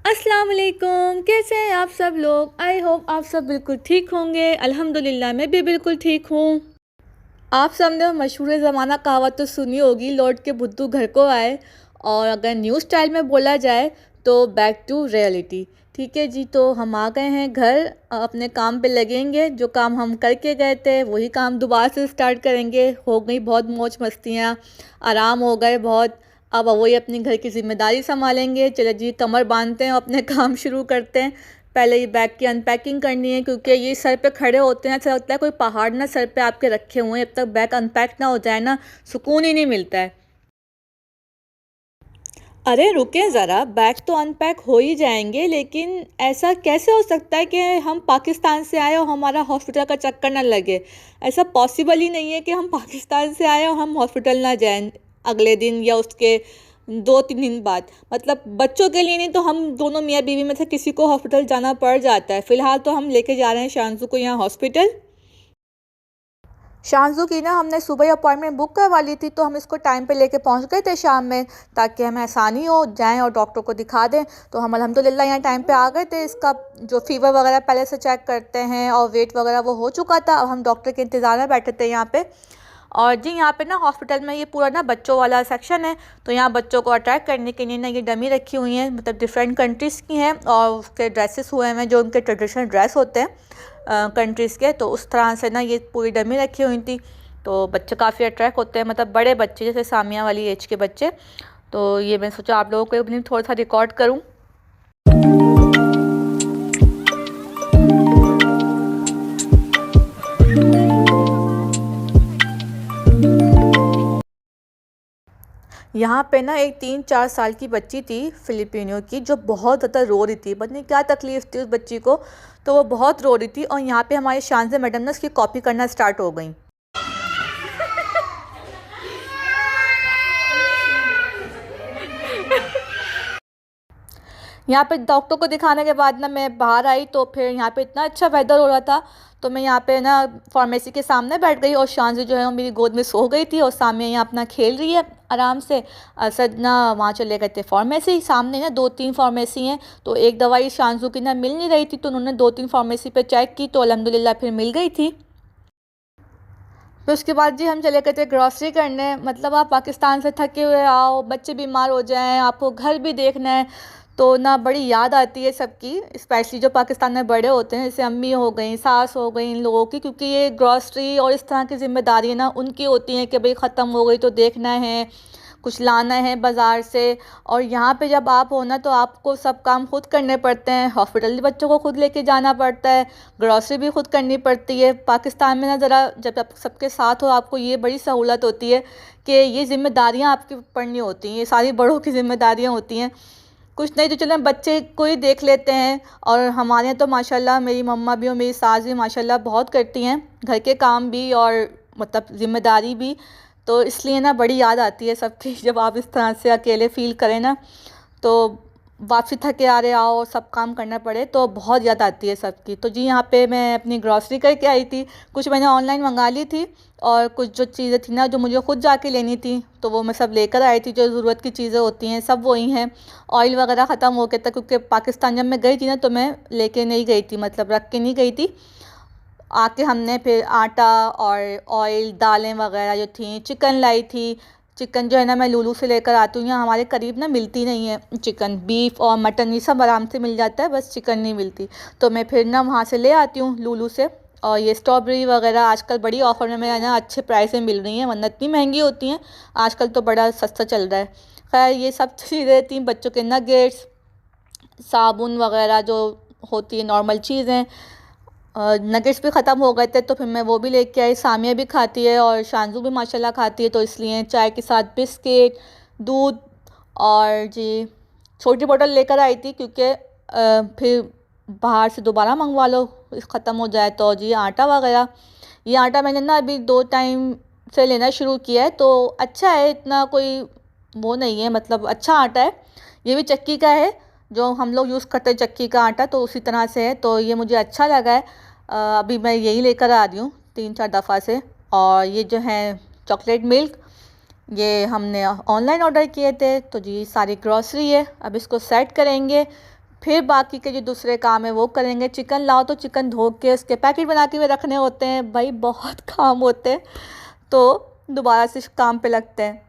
अस्सलाम वालेकुम। कैसे हैं आप सब लोग? आई होप आप सब बिल्कुल ठीक होंगे। अल्हम्दुलिल्लाह मैं भी बिल्कुल ठीक हूँ। आप सब ने मशहूर ज़माना कहावत तो सुनी होगी, लौट के बुद्धू घर को आए। और अगर न्यू स्टाइल में बोला जाए तो बैक टू रियलिटी। ठीक है जी, तो हम आ गए हैं घर, अपने काम पे लगेंगे। जो काम हम करके गए थे वही काम दोबारा से स्टार्ट करेंगे। हो गई बहुत मौज मस्तियाँ, आराम हो गए बहुत। अब वही अपनी घर की ज़िम्मेदारी संभालेंगे। चलो जी, कमर बांधते हैं, अपने काम शुरू करते हैं। पहले ये बैग की अनपैकिंग करनी है, क्योंकि ये सर पे खड़े होते हैं, ऐसा लगता है कोई पहाड़ ना सर पे आपके रखे हुए हैं। जब तक बैग अनपैक ना हो जाए ना, सुकून ही नहीं मिलता है। अरे रुकें ज़रा, बैग तो अनपैक हो ही जाएंगे, लेकिन ऐसा कैसे हो सकता है कि हम पाकिस्तान से आए और हमारा हॉस्पिटल का चक्कर ना लगे। ऐसा पॉसिबल ही नहीं है कि हम पाकिस्तान से आए और हम हॉस्पिटल ना जाएं अगले दिन या उसके 2-3 दिन बाद। मतलब बच्चों के लिए नहीं तो हम दोनों मियाँ बीवी में से किसी को हॉस्पिटल जाना पड़ जाता है। फ़िलहाल तो हम लेके जा रहे हैं शांजू को यहाँ हॉस्पिटल। शांजू की ना हमने सुबह अपॉइंटमेंट बुक करवा ली थी, तो हम इसको टाइम पे लेके पहुंच गए थे शाम में, ताकि हमें आसानी हो जाएं और डॉक्टर को दिखा दें। तो हम अल्हम्दुलिल्लाह यहाँ टाइम पे आ गए थे। इसका जो फ़ीवर वगैरह पहले से चेक करते हैं और वेट वगैरह वो हो चुका था। अब हम डॉक्टर के इंतज़ार में बैठे थे यहाँ पे। और जी यहाँ पे ना हॉस्पिटल में ये पूरा ना बच्चों वाला सेक्शन है। तो यहाँ बच्चों को अट्रैक्ट करने के लिए ना ये डमी रखी हुई हैं, मतलब डिफरेंट कंट्रीज़ की हैं, और उसके ड्रेसेस हुए हैं जो उनके ट्रेडिशनल ड्रेस होते हैं कंट्रीज़ के। तो उस तरह से ना ये पूरी डमी रखी हुई थी। तो बच्चे काफ़ी अट्रैक्ट होते हैं, मतलब बड़े बच्चे जैसे सामिया वाली एज के बच्चे। तो ये मैं सोचा आप लोगों को भी थोड़ा सा रिकॉर्ड करूँ। यहाँ पे ना एक 3-4 साल की बच्ची थी फिलिपिनो की, जो बहुत ज़्यादा रो रही थी। पता नहीं क्या तकलीफ़ थी उस बच्ची को, तो वो बहुत रो रही थी। और यहाँ पे हमारे शानज़ मैडम ने उसकी कॉपी करना स्टार्ट हो गई। यहाँ पे डॉक्टर को दिखाने के बाद ना मैं बाहर आई, तो फिर यहाँ पे इतना अच्छा वेदर हो रहा था, तो मैं यहाँ पे ना फार्मेसी के सामने बैठ गई। और शांजू जो है वो मेरी गोद में सो गई थी, और सामने यहाँ अपना खेल रही है आराम से। असद ना वहाँ चले गए थे फार्मेसी। सामने ना 2-3 फार्मेसी हैं, तो एक दवाई शांजू की ना मिल नहीं रही थी, तो उन्होंने 2-3 फार्मेसी पे चेक की, तो अल्हम्दुलिल्लाह फिर मिल गई थी। फिर उसके बाद जी हम चले गए थे ग्रॉसरी करने। मतलब आप पाकिस्तान से थके हुए आओ, बच्चे बीमार हो जाएं, आपको घर भी देखना है, तो ना बड़ी याद आती है सबकी, स्पेशली जो पाकिस्तान में बड़े होते हैं, जैसे अम्मी हो गई, सास हो गई, इन लोगों की। क्योंकि ये ग्रॉसरी और इस तरह की ज़िम्मेदारी ना उनकी होती हैं कि भाई ख़त्म हो गई तो देखना है, कुछ लाना है बाज़ार से। और यहाँ पे जब आप हो ना, तो आपको सब काम खुद करने पड़ते हैं। हॉस्पिटल भी बच्चों को खुद लेके जाना पड़ता है, ग्रॉसरी भी खुद करनी पड़ती है। पाकिस्तान में ना ज़रा जब आप सबके साथ हो, आपको ये बड़ी सहूलत होती है कि ये ज़िम्मेदारियाँ आपकी पड़नी होती हैं, ये सारी बड़ों की ज़िम्मेदारियाँ होती हैं। कुछ नहीं तो चलो बच्चे को ही देख लेते हैं। और हमारे यहाँ तो माशाल्लाह मेरी मम्मा भी और मेरी सास भी माशाल्लाह बहुत करती हैं, घर के काम भी और मतलब ज़िम्मेदारी भी। तो इसलिए ना बड़ी याद आती है सबकी जब आप इस तरह से अकेले फ़ील करें ना, तो वापसी थके आ रहे आओ, सब काम करना पड़े, तो बहुत याद आती है सबकी। तो जी यहाँ पे मैं अपनी ग्रॉसरी करके आई थी। कुछ मैंने ऑनलाइन मंगा ली थी, और कुछ जो चीज़ें थी ना जो मुझे खुद जाके लेनी थी, तो वो मैं सब लेकर आई थी। जो ज़रूरत की चीज़ें होती हैं सब वही हैं। ऑयल वगैरह ख़त्म हो गया था, क्योंकि पाकिस्तान जब मैं गई थी ना, तो मैं लेके नहीं गई थी, मतलब रख के नहीं गई थी। आके हमने फिर आटा और ऑयल, दालें वगैरह जो थी, चिकन लाई थी। चिकन जो है ना मैं लूलू से लेकर आती हूँ, यहाँ हमारे करीब ना मिलती नहीं है चिकन। बीफ और मटन ये सब आराम से मिल जाता है, बस चिकन नहीं मिलती। तो मैं फिर ना वहाँ से ले आती हूँ लूलू से। और ये स्ट्रॉबेरी वगैरह आजकल बड़ी ऑफ़र में ना अच्छे प्राइस में मिल रही हैं, वरना इतनी महंगी होती हैं। आजकल तो बड़ा सस्ता चल रहा है। खैर ये सब चीज़ें थी, बच्चों के नगेट्स, साबुन वगैरह जो होती है नॉर्मल चीज़ें। नगेट्स भी ख़त्म हो गए थे, तो फिर मैं वो भी लेके आई। सामिया भी खाती है और शांजू भी माशाल्लाह खाती है, तो इसलिए चाय के साथ बिस्किट, दूध, और जी छोटी बोतल लेकर आई थी, क्योंकि फिर बाहर से दोबारा मंगवा लो ख़त्म हो जाए। तो जी आटा वगैरह, ये आटा मैंने ना अभी 2 टाइम से लेना शुरू किया है, तो अच्छा है, इतना कोई वो नहीं है, मतलब अच्छा आटा है। ये भी चक्की का है, जो हम लोग यूज़ करते हैं चक्की का आटा, तो उसी तरह से है, तो ये मुझे अच्छा लगा है। अभी मैं यही लेकर आ रही हूँ 3-4 दफ़ा से। और ये जो है चॉकलेट मिल्क, ये हमने ऑनलाइन ऑर्डर किए थे। तो जी सारी ग्रॉसरी है, अब इसको सेट करेंगे। फिर बाकी के जो दूसरे काम है वो करेंगे। चिकन लाओ तो चिकन धो के उसके पैकेट बना के भी रखने होते हैं, भाई बहुत काम होते हैं, तो दोबारा से काम पे लगते हैं।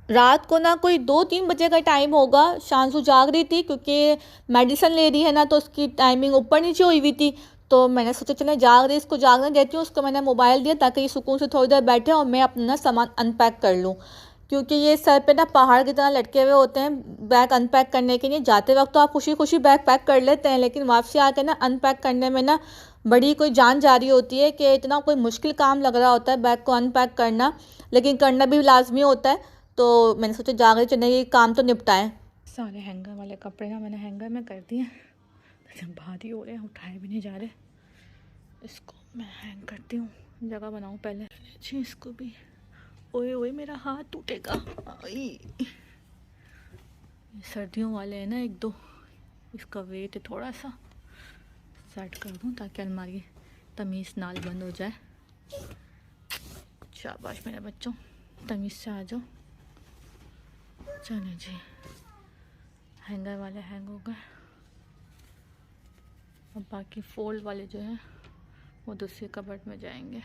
रात को ना कोई 2-3 बजे का टाइम होगा, शांशु जाग रही थी क्योंकि मेडिसिन ले रही है ना, तो उसकी टाइमिंग ऊपर नीचे हुई हुई थी। तो मैंने सोचा चले जाग रही, इसको जागने देती हूँ। उसको मैंने मोबाइल दिया ताकि ये सुकून से थोड़ी देर बैठे और मैं अपना सामान अनपैक कर लूँ, क्योंकि ये सर पे ना पहाड़ की तरह लटके हुए होते हैं बैग अनपैक करने के लिए। जाते वक्त तो आप खुशी खुशी बैग पैक कर लेते हैं, लेकिन वापसी आके ना अनपैक करने में ना बड़ी कोई जान जा रही होती है कि इतना कोई मुश्किल काम लग रहा होता है बैग को अनपैक करना, लेकिन करना भी लाजमी होता है। तो मैंने सोचा जाग रही चलने ये काम तो निपटाएं। सारे हैंगर वाले कपड़े ना मैंने हैंगर में कर दिए, जब भारी हो रहे हैं उठाए भी नहीं जा रहे। इसको मैं हैंग करती हूँ, जगह बनाऊँ पहले। जी इसको भी, ओए ओए मेरा हाथ टूटेगा। सर्दियों वाले हैं ना एक दो, इसका वेट है थोड़ा सा। सेट कर दूँ ताकि अलमारी तमीज़ नाल बंद हो जाए। शाबाश मेरे बच्चों, तमीज़ से आ जाओ। चलो जी, हैंगर वाले हैंग हो गए। अब बाकी फोल्ड वाले जो हैं वो दूसरे कबर्ड में जाएंगे।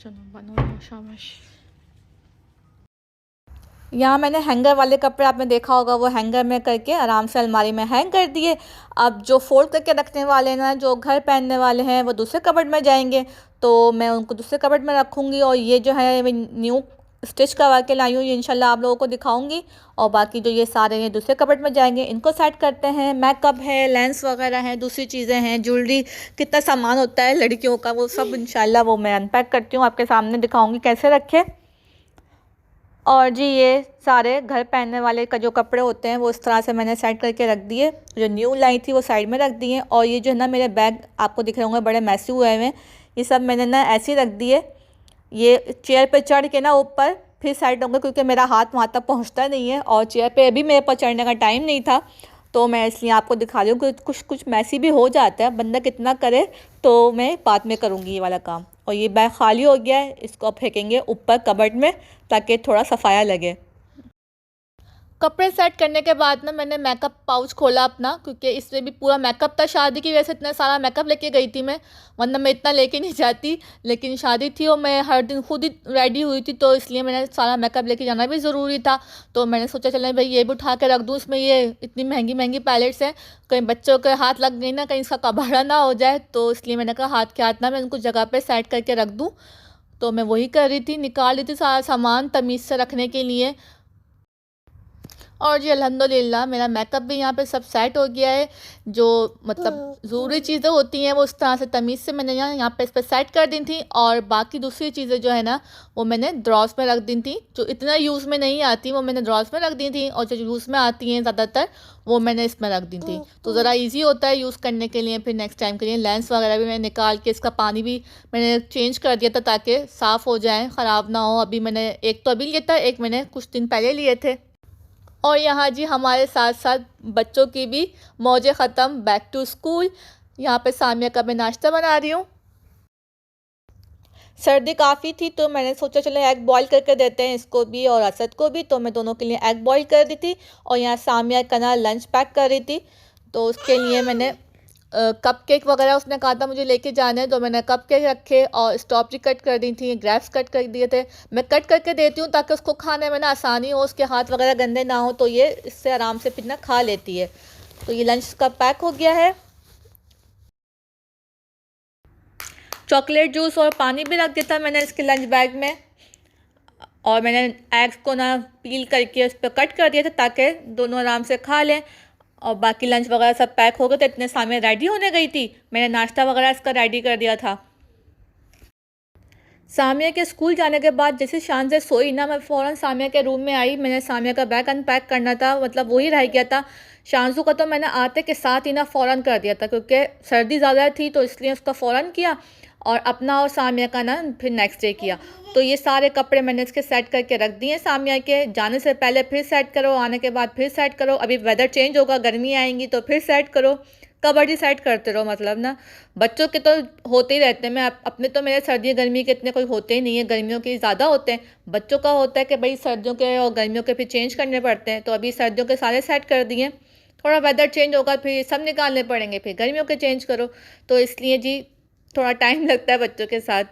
चलो बनो लो, शाबाश। यहाँ मैंने हैंगर वाले कपड़े आपने देखा होगा वो हैंगर में करके आराम से अलमारी में हैंग कर दिए। अब जो फोल्ड करके रखने वाले हैं ना, जो घर पहनने वाले हैं, वो दूसरे कबर्ड में जाएंगे, तो मैं उनको दूसरे कबर्ड में रखूँगी। और ये जो है मैं न्यू स्टिच करवा के लाई हूँ, ये इंशाल्लाह आप लोगों को दिखाऊंगी। और बाकी जो ये सारे हैं दूसरे कबर्ड में जाएंगे, इनको सेट करते हैं। मेकअप है, लेंस वगैरह हैं, दूसरी चीज़ें हैं, ज्वेलरी, कितना सामान होता है लड़कियों का, वो सब इंशाल्लाह वो मैं अनपैक करती हूँ, आपके सामने दिखाऊंगी कैसे रखे। और जी ये सारे घर पहनने वाले का जो कपड़े होते हैं वो इस तरह से मैंने सेट करके रख दिए। जो न्यू लाई थी वो साइड में रख दिए। और ये जो है ना मेरे बैग आपको दिख रहे होंगे बड़े मैसी हुए हैं, ये सब मैंने ना ऐसे ही रख दिए। ये चेयर पे चढ़ के ना ऊपर फिर साइड होंगे, क्योंकि मेरा हाथ वहाँ तक पहुँचता नहीं है और चेयर पे अभी मेरे पर चढ़ने का टाइम नहीं था, तो मैं इसलिए आपको दिखा रही हूँ कि कुछ कुछ मैसी भी हो जाता है, बंदा कितना करे। तो मैं बाद में करूँगी ये वाला काम। और ये बैग खाली हो गया है, इसको फेंकेंगे ऊपर कबर्ड में ताकि थोड़ा सफाया लगे। कपड़े सेट करने के बाद ना मैंने मेकअप पाउच खोला अपना, क्योंकि इसमें भी पूरा मेकअप था। शादी की वजह से इतना सारा मेकअप लेके गई थी मैं, वरना मैं इतना लेके नहीं जाती, लेकिन शादी थी और मैं हर दिन खुद ही रेडी हुई थी, तो इसलिए मैंने सारा मेकअप लेके जाना भी ज़रूरी था। तो मैंने सोचा चलें भाई ये भी उठा के रख दूँ, इसमें ये इतनी महंगी महंगी पैलेट्स हैं, कहीं बच्चों के हाथ लग गई ना, कहीं इसका कबाड़ा ना हो जाए, तो इसलिए मैंने कहा हाथ के हाथ ना मैं उनको जगह पर सेट करके रख दूँ। तो मैं वही कर रही थी, निकाल रही थी सारा सामान तमीज़ से रखने के लिए। और जी अल्हम्दुलिल्लाह मेरा मेकअप भी यहाँ पे सब सेट हो गया है। जो मतलब ज़रूरी चीज़ें होती हैं वो इस तरह से तमीज़ से मैंने यहाँ पे इस पर सेट कर दी थी। और बाकी दूसरी चीज़ें जो है ना वो मैंने ड्रॉर्स में रख दी थी, जो इतना यूज़ में नहीं आती वो मैंने ड्रॉर्स में रख दी थी, और जो यूज़ में आती हैं ज़्यादातर वो मैंने इसमें रख दी थी, तो ज़रा ईजी होता है यूज़ करने के लिए। फिर नेक्स्ट टाइम के लिए लेंस वगैरह भी मैंने निकाल के, इसका पानी भी मैंने चेंज कर दिया था ताकि साफ़ हो जाए, ख़राब ना हो। अभी मैंने एक तो अभी लिया था, एक मैंने कुछ दिन पहले लिए थे। और यहाँ जी हमारे साथ साथ बच्चों की भी मौजें ख़त्म, बैक टू स्कूल। यहाँ पे सामिया का मैं नाश्ता बना रही हूँ। सर्दी काफ़ी थी तो मैंने सोचा चले एग बॉईल करके देते हैं इसको भी और असद को भी, तो मैं दोनों के लिए एग बॉईल कर दी थी। और यहाँ सामिया का ना लंच पैक कर रही थी, तो उसके लिए मैंने कप केक वगैरह उसने कहा था मुझे लेके जाने, तो मैंने कप केक रखे और स्ट्रॉबेरी कट कर दी थी, ग्रेप्स कट कर दिए थे। मैं कट करके देती हूँ ताकि उसको खाने में ना आसानी हो, उसके हाथ वगैरह गंदे ना हो, तो ये इससे आराम से फिर ना खा लेती है। तो ये लंच का पैक हो गया है। चॉकलेट जूस और पानी भी रख दिया था मैंने इसके लंच बैग में। और मैंने एग्स को ना पील करके उस पर कट कर दिया था ताकि दोनों आराम से खा लें। और बाकी लंच वगैरह सब पैक हो गए थे, इतने सामने रेडी होने गई थी, मैंने नाश्ता वगैरह इसका रेडी कर दिया था। सामिया के स्कूल जाने के बाद जैसे शान से सोई ना, मैं फ़ौरन सामिया के रूम में आई। मैंने सामिया का बैग अनपैक करना था, मतलब वही रह गया था। शांसू का तो मैंने आते के साथ ही ना फ़ौरन कर दिया था, क्योंकि सर्दी ज़्यादा थी तो इसलिए उसका फ़ौरन किया, और अपना और सामिया का ना फिर नेक्स्ट डे किया। तो ये सारे कपड़े मैंने इसके सेट करके रख दिए। सामिया के जाने से पहले फिर सेट करो, आने के बाद फिर सेट करो, अभी वेदर चेंज होगा, गर्मी आएंगी तो फिर सेट करो। कबर्ड ही सेट करते रहो, मतलब ना बच्चों के तो होते ही रहते हैं। अपने तो मेरे सर्दी गर्मी के इतने कोई होते ही नहीं है, गर्मियों के ज़्यादा होते हैं। बच्चों का होता है कि भाई सर्दियों के और गर्मियों के फिर चेंज करने पड़ते हैं, तो अभी सर्दियों के सारे सेट कर दिए। थोड़ा वेदर चेंज होगा फिर सब निकालने पड़ेंगे, फिर गर्मियों के चेंज करो, तो इसलिए जी थोड़ा टाइम लगता है बच्चों के साथ।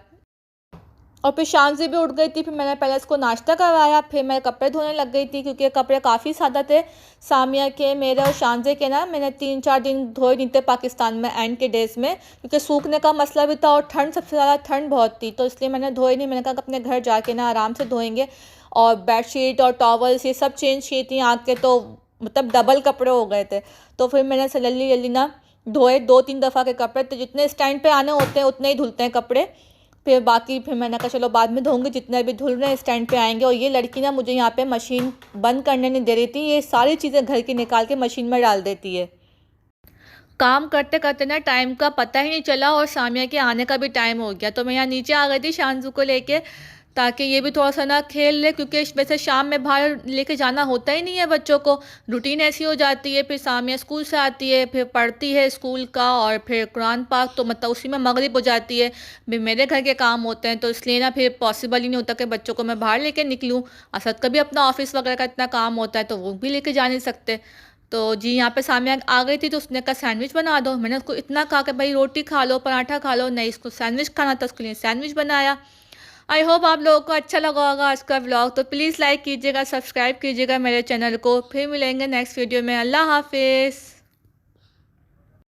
और फिर शाम से भी उठ गई थी, फिर मैंने पहले इसको नाश्ता करवाया, फिर मैं कपड़े धोने लग गई थी क्योंकि कपड़े काफ़ी ज़्यादा थे। सामिया के, मेरे और शानजे के ना मैंने 3-4 दिन धोए नहीं थे पाकिस्तान में एंड के डेज़ में, क्योंकि सूखने का मसला भी था और ठंड, सबसे ज़्यादा ठंड बहुत थी, तो इसलिए मैंने धोए नहीं। मैंने कहा कि अपने घर जाके ना आराम से धोएंगे। और बेडशीट और टॉवल्स ये सब चेंज की थी आके, तो मतलब डबल कपड़े हो गए थे। तो फिर मैंने जल्दी जल्दी ना धोए, 2-3 दफ़ा के कपड़े, तो जितने स्टैंड पे आने होते हैं उतने ही धुलते हैं कपड़े। फिर बाकी फिर मैंने कहा चलो बाद में धोऊंगी, जितने भी धुल रहे हैं स्टैंड पे आएंगे। और ये लड़की ना मुझे यहाँ पे मशीन बंद करने नहीं दे रही थी, ये सारी चीज़ें घर की निकाल के मशीन में डाल देती है। काम करते करते ना टाइम का पता ही नहीं चला और सामिया के आने का भी टाइम हो गया, तो मैं यहाँ नीचे आ गई थी शांजू को लेके, ताकि ये भी थोड़ा सा ना खेल ले, क्योंकि वैसे शाम में बाहर लेके जाना होता ही नहीं है बच्चों को। रूटीन ऐसी हो जाती है, फिर सामिया स्कूल से आती है, फिर पढ़ती है स्कूल का, और फिर कुरान पाक, तो मतलब उसी में मगरिब हो जाती है। भी मेरे घर के काम होते हैं, तो इसलिए ना फिर पॉसिबल ही नहीं होता कि बच्चों को मैं बाहर लेके निकलूँ। असद का भी अपना ऑफिस वगैरह का इतना काम होता है, तो वो भी लेके जा नहीं सकते। तो जी यहाँ पे सामिया आ गई थी, तो उसने कहा सैंडविच बना दो। मैंने उसको इतना कहा कि भाई रोटी खा लो, पराठा खा लो, नहीं इसको सैंडविच खाना था, उसके लिए सैंडविच बनाया। आई होप आप लोगों को अच्छा लगा होगा आज का व्लॉग, तो प्लीज़ लाइक कीजिएगा, सब्सक्राइब कीजिएगा मेरे चैनल को। फिर मिलेंगे नेक्स्ट वीडियो में। अल्लाह हाफिज़।